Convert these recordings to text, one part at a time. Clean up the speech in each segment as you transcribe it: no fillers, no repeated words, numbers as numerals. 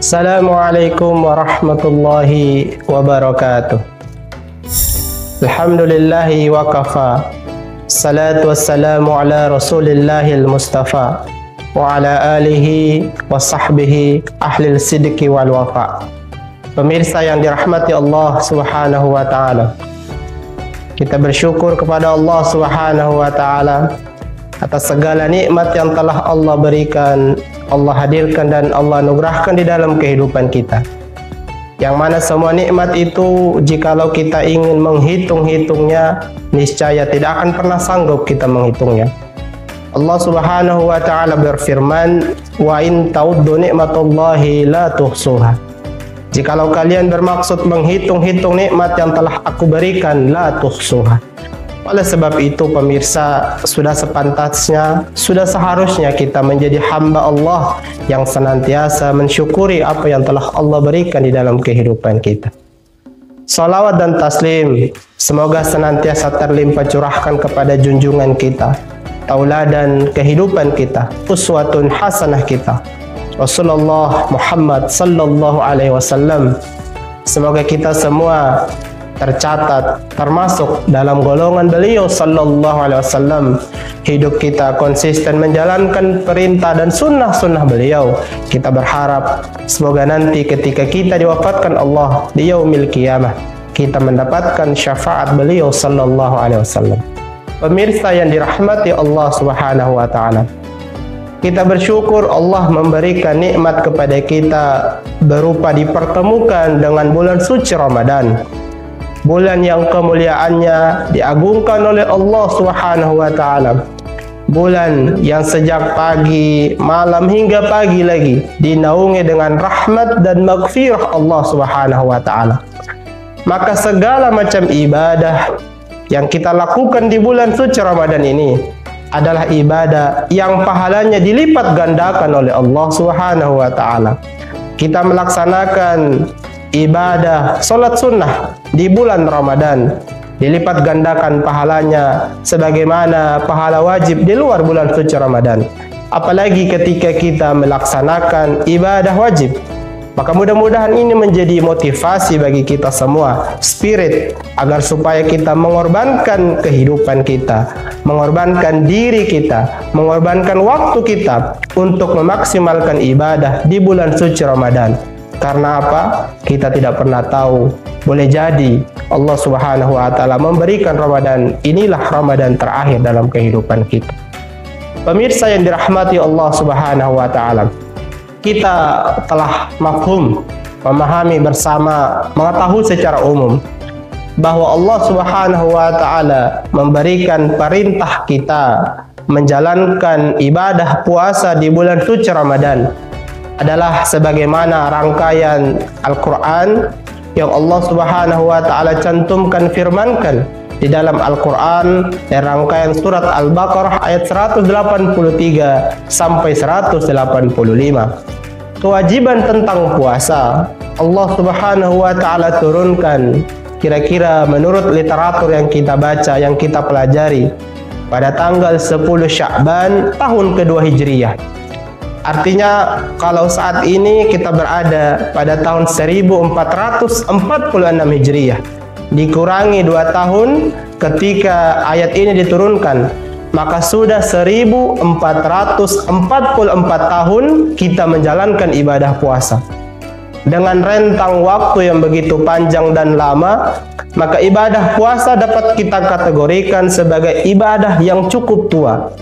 Assalamualaikum warahmatullahi wabarakatuh. Alhamdulillahi wa kafa. Salatu wassalamu ala Rasulillahil Mustafa wa ala alihi wa sahbihi ahlil sidqi wal wafa. Pemirsa yang dirahmati Allah Subhanahu wa taala. Kita bersyukur kepada Allah Subhanahu wa taala atas segala nikmat yang telah Allah berikan, Allah hadirkan dan Allah anugerahkan di dalam kehidupan kita. Yang mana semua nikmat itu jikalau kita ingin menghitung-hitungnya, niscaya tidak akan pernah sanggup kita menghitungnya. Allah Subhanahu wa taala berfirman, "Wa in ta'uddu ni'matallahi la tuhsuha." Jikalau kalian bermaksud menghitung-hitung nikmat yang telah aku berikan, la tuhsuha. Oleh sebab itu pemirsa, sudah sepantasnya, sudah seharusnya kita menjadi hamba Allah yang senantiasa mensyukuri apa yang telah Allah berikan di dalam kehidupan kita. Salawat dan taslim semoga senantiasa terlimpah curahkan kepada junjungan kita, tauladan kehidupan kita, uswatun hasanah kita, Rasulullah Muhammad sallallahu alaihi wasallam. Semoga kita semua tercatat termasuk dalam golongan beliau sallallahu alaihi wasallam. Hidup kita konsisten menjalankan perintah dan sunnah-sunnah beliau. Kita berharap semoga nanti ketika kita diwafatkan Allah di yaumil qiyamah, kita mendapatkan syafaat beliau sallallahu alaihi wasallam. Pemirsa yang dirahmati Allah Subhanahu wa taala, kita bersyukur Allah memberikan nikmat kepada kita berupa dipertemukan dengan bulan suci Ramadan. Bulan yang kemuliaannya diagungkan oleh Allah Subhanahu wa taala. Bulan yang sejak pagi, malam hingga pagi lagi dinaungi dengan rahmat dan maghfirah Allah Subhanahu wa taala. Maka segala macam ibadah yang kita lakukan di bulan suci Ramadan ini adalah ibadah yang pahalanya dilipat gandakan oleh Allah Subhanahu wa taala. Kita melaksanakan ibadah salat sunnah di bulan Ramadan dilipat gandakan pahalanya sebagaimana pahala wajib di luar bulan suci Ramadan. Apalagi ketika kita melaksanakan ibadah wajib, maka mudah-mudahan ini menjadi motivasi bagi kita semua, spirit agar supaya kita mengorbankan kehidupan kita, mengorbankan diri kita, mengorbankan waktu kita untuk memaksimalkan ibadah di bulan suci Ramadan. Karena apa? Kita tidak pernah tahu. Boleh jadi Allah Subhanahu wa taala memberikan Ramadan inilah Ramadan terakhir dalam kehidupan kita. Pemirsa yang dirahmati Allah Subhanahu wa taala, kita telah memahami bersama, mengetahui secara umum bahwa Allah Subhanahu wa taala memberikan perintah kita menjalankan ibadah puasa di bulan suci Ramadan adalah sebagaimana rangkaian Al-Quran yang Allah Subhanahu wa taala cantumkan, firmankan di dalam Al-Quran dari rangkaian surat Al-Baqarah ayat 183 sampai 185. Kewajiban tentang puasa Allah Subhanahu wa taala turunkan kira-kira menurut literatur yang kita baca, yang kita pelajari pada tanggal 10 Sya'ban tahun kedua Hijriyah. Artinya kalau saat ini kita berada pada tahun 1446 Hijriah, dikurangi 2 tahun ketika ayat ini diturunkan, maka sudah 1444 tahun kita menjalankan ibadah puasa. Dengan rentang waktu yang begitu panjang dan lama, maka ibadah puasa dapat kita kategorikan sebagai ibadah yang cukup tua.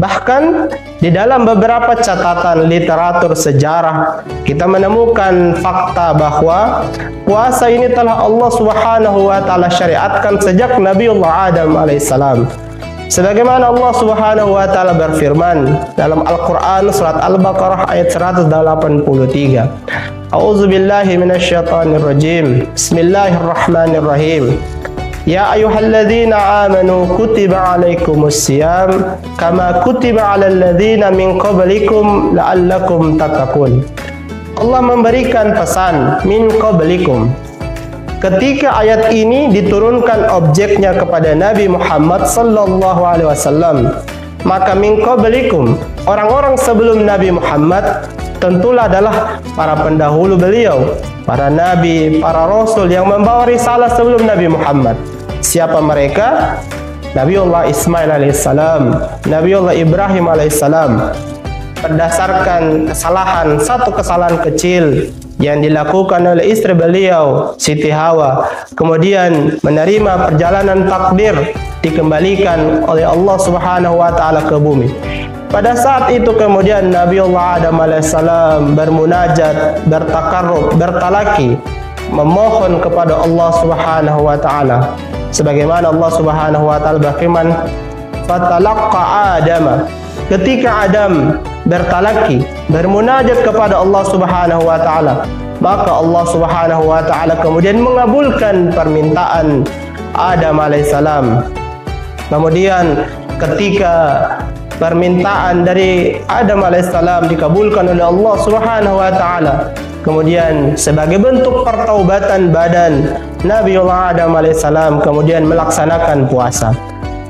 Bahkan di dalam beberapa catatan literatur sejarah kita menemukan fakta bahwa puasa ini telah Allah Subhanahu wa taala syariatkan sejak Nabiullah Adam alaihissalam. Sebagaimana Allah Subhanahu wa taala berfirman dalam Al-Qur'an surat Al-Baqarah ayat 183. A'udzu billahi minasyaitonir rajim. Bismillahirrahmanirrahim. Ya ayyuhalladzina amanu kutiba alaikumus siyam kama kutiba alal ladzina min qablikum la'allakum tattaqun. Allah memberikan pesan min qablikum. Ketika ayat ini diturunkan objeknya kepada Nabi Muhammad sallallahu alaihi wasallam, maka min qablikum, orang-orang sebelum Nabi Muhammad tentulah adalah para pendahulu beliau, para nabi, para rasul yang membawa risalah sebelum Nabi Muhammad. Siapa mereka? Nabiullah Ismail alaihissalam, Nabiullah Ibrahim alaihissalam. Berdasarkan satu kesalahan kecil yang dilakukan oleh istri beliau, Siti Hawa, kemudian menerima perjalanan takdir dikembalikan oleh Allah Subhanahu wa taala ke bumi. Pada saat itu kemudian Nabiullah Adam alaihissalam bermunajat, bertakarrub, bertalaki, memohon kepada Allah Subhanahu wa taala. Sebagaimana Allah Subhanahu wa taala berfirman, "Fatalaqqa Adam." Ketika Adam bertalaki, bermunajat kepada Allah Subhanahu wa taala, maka Allah Subhanahu wa taala kemudian mengabulkan permintaan Adam alaihissalam. Kemudian ketika permintaan dari Adam alaihissalam dikabulkan oleh Allah Subhanahu wa taala, kemudian sebagai bentuk pertaubatan badan, Nabiullah Adam alaihissalam kemudian melaksanakan puasa.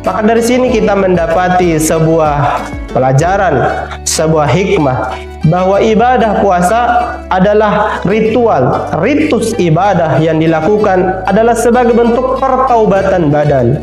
Maka dari sini kita mendapati sebuah pelajaran, sebuah hikmah bahwa ibadah puasa adalah ritual, ritus ibadah yang dilakukan adalah sebagai bentuk pertaubatan badan,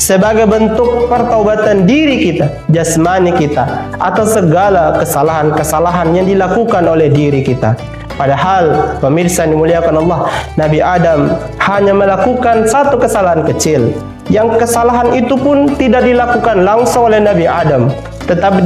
sebagai bentuk pertaubatan diri kita, jasmani kita, atas segala kesalahan-kesalahan yang dilakukan oleh diri kita. Padahal pemirsa yang dimuliakan Allah, Nabi Adam hanya melakukan satu kesalahan kecil, yang kesalahan itu pun tidak dilakukan langsung oleh Nabi Adam, tetapi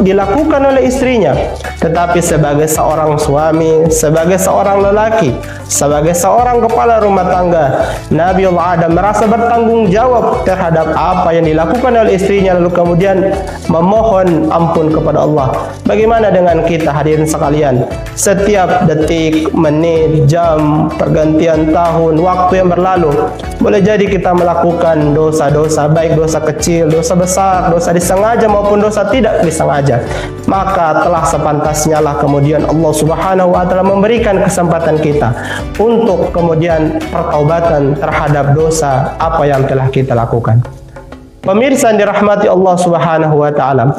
dilakukan oleh istrinya. Tetapi sebagai seorang suami, sebagai seorang lelaki, sebagai seorang kepala rumah tangga, Nabiullah Adam merasa bertanggung jawab terhadap apa yang dilakukan oleh istrinya, lalu kemudian memohon ampun kepada Allah. Bagaimana dengan kita hadirin sekalian? Setiap detik, menit, jam, pergantian tahun, waktu yang berlalu, boleh jadi kita melakukan dosa-dosa, baik dosa kecil, dosa besar, dosa disengaja maupun dosa tidak disengaja. Maka telah sepantasnya lah kemudian Allah Subhanahu wa taala memberikan kesempatan kita untuk kemudian pertaubatan terhadap dosa apa yang telah kita lakukan. Pemirsa yang dirahmati Allah Subhanahu wa taala,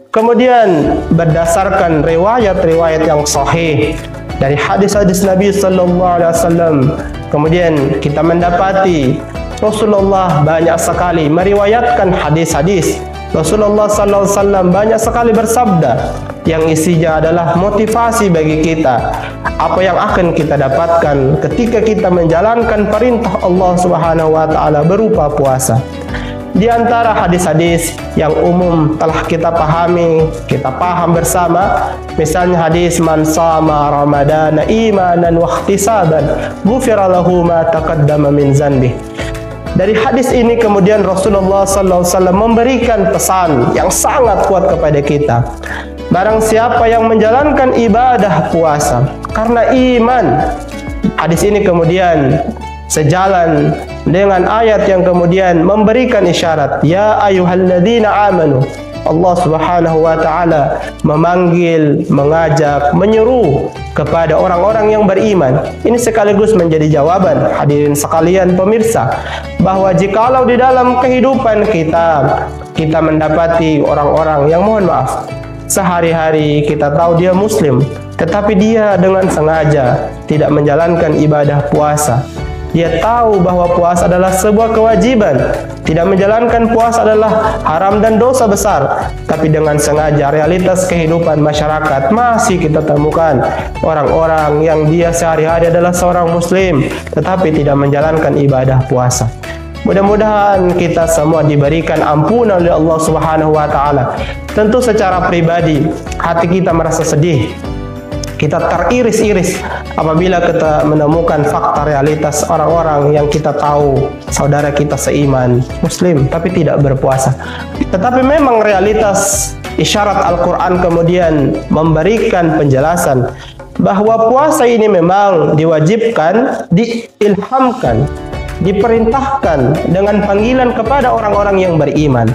kemudian berdasarkan riwayat-riwayat yang sahih dari hadis-hadis Nabi sallallahu alaihi wasallam, kemudian kita mendapati Rasulullah banyak sekali meriwayatkan hadis-hadis. Rasulullah sallallahu alaihi wasallam banyak sekali bersabda yang isinya adalah motivasi bagi kita, apa yang akan kita dapatkan ketika kita menjalankan perintah Allah Subhanahu wa taala berupa puasa. Di antara hadis-hadis yang umum telah kita pahami, kita paham bersama, misalnya hadis man shama ramadana imanan wa ihtisaban ghufira lahu ma taqaddama min dzanbi. Dari hadis ini kemudian Rasulullah sallallahu alaihi wasallam memberikan pesan yang sangat kuat kepada kita. Barang siapa yang menjalankan ibadah puasa karena iman, hadis ini kemudian sejalan dengan ayat yang kemudian memberikan isyarat, ya ayyuhalladzina amanu. Allah Subhanahu wa taala memanggil, mengajak, menyeru kepada orang-orang yang beriman. Ini sekaligus menjadi jawaban hadirin sekalian pemirsa, bahwa jikalau di dalam kehidupan kita mendapati orang-orang yang mohon maaf sehari-hari kita tahu dia muslim, tetapi dia dengan sengaja tidak menjalankan ibadah puasa. Dia tahu bahwa puasa adalah sebuah kewajiban, tidak menjalankan puasa adalah haram dan dosa besar, tapi dengan sengaja realitas kehidupan masyarakat masih kita temukan orang-orang yang dia sehari-hari adalah seorang muslim tetapi tidak menjalankan ibadah puasa. Mudah-mudahan kita semua diberikan ampunan oleh Allah Subhanahu wa taala. Tentu secara pribadi hati kita merasa sedih, kita teriris-iris apabila kita menemukan fakta realitas orang-orang yang kita tahu saudara kita seiman, muslim, tapi tidak berpuasa. Tetapi memang realitas isyarat Al-Quran kemudian memberikan penjelasan bahwa puasa ini memang diwajibkan, diilhamkan, diperintahkan dengan panggilan kepada orang-orang yang beriman.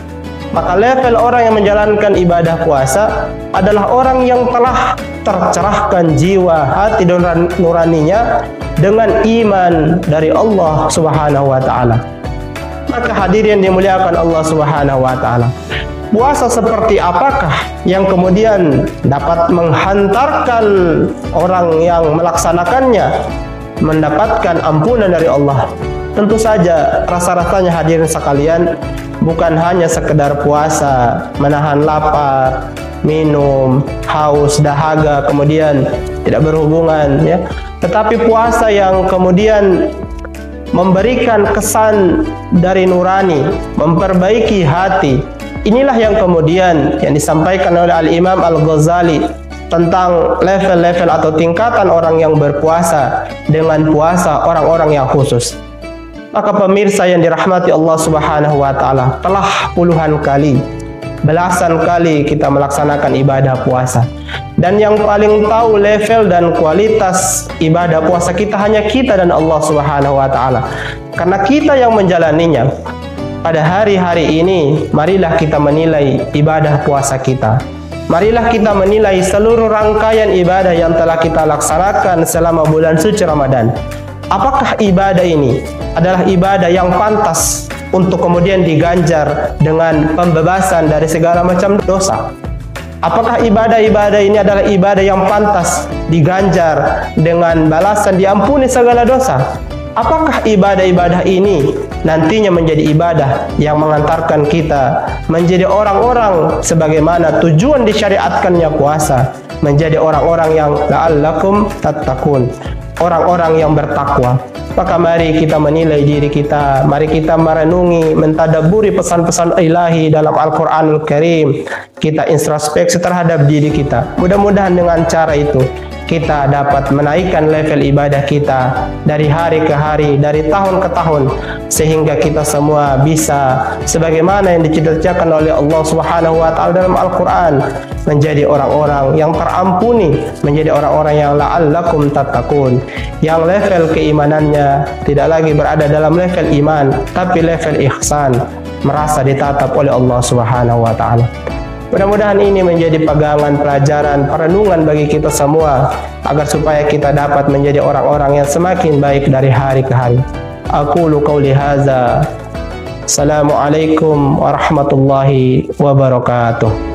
Maka level orang yang menjalankan ibadah puasa adalah orang yang telah tercerahkan jiwa, hati dan nuraninya dengan iman dari Allah Subhanahu wa taala. Maka hadirin dimuliakan Allah Subhanahu wa taala, puasa seperti apakah yang kemudian dapat menghantarkan orang yang melaksanakannya mendapatkan ampunan dari Allah? Tentu saja rasa-rasanya hadirin sekalian, bukan hanya sekedar puasa, menahan lapar, minum, haus, dahaga, kemudian tidak berhubungan, ya. Tetapi puasa yang kemudian memberikan kesan dari nurani, memperbaiki hati. Inilah yang kemudian yang disampaikan oleh Al-Imam Al-Ghazali tentang level-level atau tingkatan orang yang berpuasa dengan puasa orang-orang yang khusus. Maka pemirsa yang dirahmati Allah Subhanahu wa taala, telah puluhan kali, belasan kali kita melaksanakan ibadah puasa. Dan yang paling tahu level dan kualitas ibadah puasa kita hanya kita dan Allah Subhanahu wa taala. Karena kita yang menjalaninya. Pada hari-hari ini, marilah kita menilai ibadah puasa kita. Marilah kita menilai seluruh rangkaian ibadah yang telah kita laksanakan selama bulan suci Ramadan. Apakah ibadah ini adalah ibadah yang pantas untuk kemudian diganjar dengan pembebasan dari segala macam dosa? Apakah ibadah-ibadah ini adalah ibadah yang pantas diganjar dengan balasan diampuni segala dosa? Apakah ibadah-ibadah ini nantinya menjadi ibadah yang mengantarkan kita menjadi orang-orang sebagaimana tujuan disyariatkannya puasa, menjadi orang-orang yang la'allakum tattaqun, orang-orang yang bertakwa? Maka mari kita menilai diri kita, mari kita merenungi, mentadaburi pesan-pesan ilahi dalam Al-Quranul Karim. Kita introspeksi terhadap diri kita. Mudah-mudahan dengan cara itu kita dapat menaikkan level ibadah kita dari hari ke hari, dari tahun ke tahun, sehingga kita semua bisa sebagaimana yang diciptakan oleh Allah Subhanahu wa taala dalam Al-Qur'an, menjadi orang-orang yang terampuni, menjadi orang-orang yang la'allakum tattaqun, yang level keimanannya tidak lagi berada dalam level iman, tapi level ihsan, merasa ditatap oleh Allah Subhanahu wa taala. Mudah-mudahan ini menjadi pegangan, pelajaran, perenungan bagi kita semua, agar supaya kita dapat menjadi orang-orang yang semakin baik dari hari ke hari. Aqulu qauli hadza. Assalamualaikum warahmatullahi wabarakatuh.